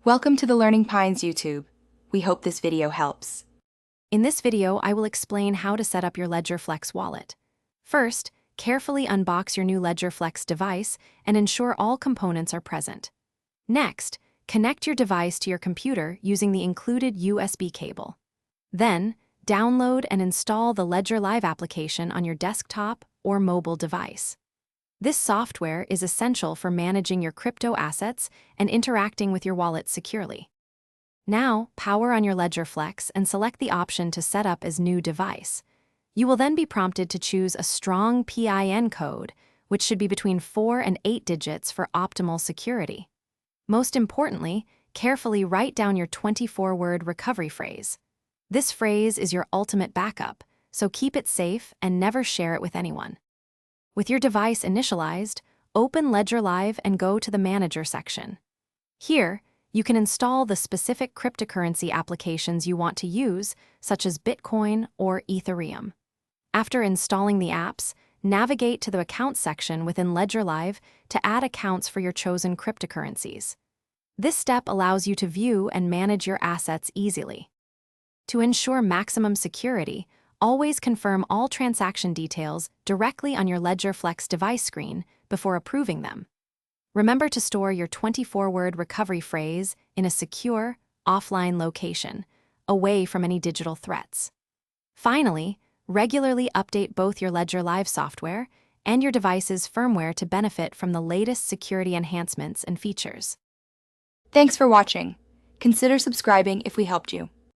Welcome to the Learning Pines YouTube. We hope this video helps. In this video, I will explain how to set up your Ledger Flex wallet. First, carefully unbox your new Ledger Flex device and ensure all components are present. Next, connect your device to your computer using the included USB cable. Then, download and install the Ledger Live application on your desktop or mobile device. This software is essential for managing your crypto assets and interacting with your wallet securely. Now, power on your Ledger Flex and select the option to set up as new device. You will then be prompted to choose a strong PIN code, which should be between 4 and 8 digits for optimal security. Most importantly, carefully write down your 24-word recovery phrase. This phrase is your ultimate backup, so keep it safe and never share it with anyone. With your device initialized, open Ledger Live and go to the Manager section. Here, you can install the specific cryptocurrency applications you want to use, such as Bitcoin or Ethereum. After installing the apps, navigate to the Accounts section within Ledger Live to add accounts for your chosen cryptocurrencies. This step allows you to view and manage your assets easily. To ensure maximum security, always confirm all transaction details directly on your Ledger Flex device screen before approving them. Remember to store your 24-word recovery phrase in a secure, offline location, away from any digital threats. Finally, regularly update both your Ledger Live software and your device's firmware to benefit from the latest security enhancements and features. Thanks for watching. Consider subscribing if we helped you.